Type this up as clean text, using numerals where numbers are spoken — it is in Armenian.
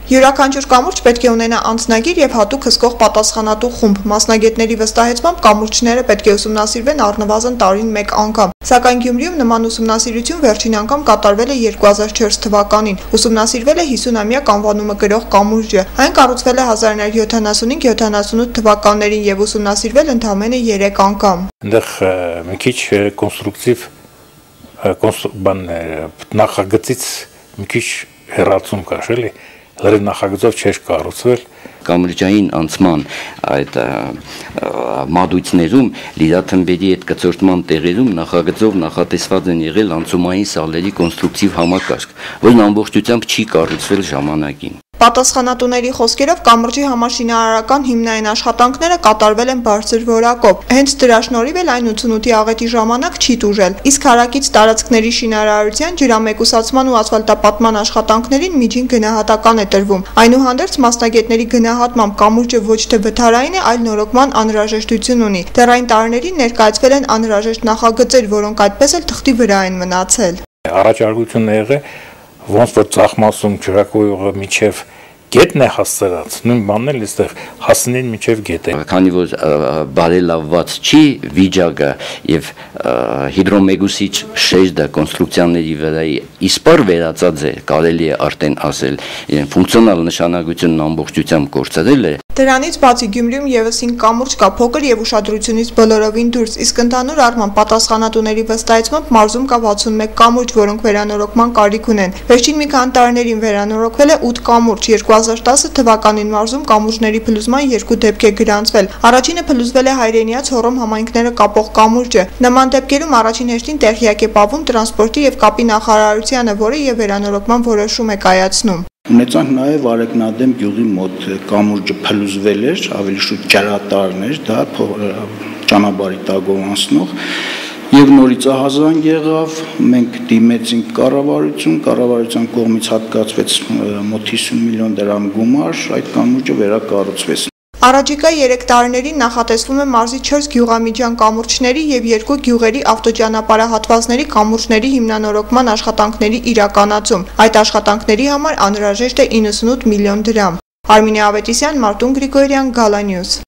Յուրաքանչյուր կամուրջ պետք է ունենա անձնագիր և հատուկ հսկող պատասխանատու խումբ։ Մասնագետների վստահեցմամբ կամուրջները պետք է ուսումնասիրվեն առնվազն տարին մեկ անգամ։ Սակայն Գյումրիում նման ուսումնասիրություն վերջին անգամ կատարվել է 2004 թվականին։ Ուսումնասիրվել է 50-ամյակ անվանումը կրող կամուրջը։ Այն կառուցվել է 1975-78 թվականներին և ուսումնասիրվել ընդամենը 3 անգամ։ Այնտեղ մի քիչ կոնստրուկտիվ նախագծից մի քիչ հեռացում կար, էլի։ Լրիվ նախագծով չէր կառուցվել կամուրջային անցման այդ մատույցներում լիդաթմբերի այդ կծորտման տեղերում նախագծով նախատեսված են եղել անցումային սալերի կոնստրուկտիվ համակարգ, որն ամբողջությամբ չի կառուցվել ժամանակին։ Պատասխանատուների խոսքերով կամրջի համաշինարարական հիմնային աշխատանքները կատարվել են բարձր որակով։ Հենց դրա շնորհիվ էլ այն 88-ի աղետի ժամանակ չի տուժել։ Իսկ հարակից տարածքների շինարարության, ջրամեկուսացման ու ասֆալտապատման աշխատանքներին միջին գնահատական է տրվում։ Այնուհանդերձ մասնագետների գնահատմամբ կամուրջը ոչ թե վթարային է, այլ նորոգման անհրաժեշտություն ունի։ Դեռ այն տարիներին ներկայացվել են անհրաժեշտ նախագծեր, որոնք այդպես էլ թղթի վրա են մնացել։ Առաջարկությունն է եղել ոնց որ ծախմասում ջրակոյուղը միջև գետն է հասցրած, նույն բանն էլ այստեղ հասնեն միջև գետը։ Քանի որ բարելավված չի վիճակը եւ հիդրոմեգուսիչ շեշտը կոնստրուկցիաների վրա իսպար վերածած է, կարելի է արդեն ասել, ֆունկցիոնալ նշանակությունն ամբողջությամբ կորցրել է։ Դրանից բացի Գյումրիում եւս 5 կամուրջ կա փոքր եւ ուշադրությունից բոլորովին դուրս, իսկ ընդհանուր առմամբ պատասխանատուների վստահեցմամբ մարզում կա 61 կամուրջ, որոնք վերանորոգման կարիք ունեն։ Վերջին մի քանի տարիներին վերանորոգվել է 8 կամուրջ, 2010 թվականին մարզում կամուրջների փլուզման 2 դեպք է գրանցվել։ Առաջինը փլուզվել է Հայրենիաց Հոռոմ համայնքները կապող կամուրջը։ Նման դեպքերում առաջին հերթին տեղյակ է պահվում տրանսպորտի եւ կապի նախարարությանը, որը եւ վերանորոգման որոշում է կայացնում։ Ունեցանք նաև Արեգնադեմ գյուղի մոտ կամուրջը փլուզվել էր, ավելի շուտ ջրատարն էր, դա ճանապարհի տակով անցնող եւ նորից ահազանգ եղավ, մենք դիմեցինք կառավարության կողմից հատկացվեց մոտ 50 միլիոն դրամ գումար, այդ կամուրջը վերակառուցվեց։ Առաջիկա 3 տարիներին նախատեսվում է մարզի 4 գյուղամիջյան կամուրջների եւ 2 գյուղերի ավտոճանապարհահատվածների կամուրջների հիմնանորոգման աշխատանքների իրականացում։ Այդ աշխատանքների համար անհրաժեշտ է 98 միլիոն դրամ։ Արմինե Ավետիսյան, Մարտուն Գրիգորյան, Գալանյուզ։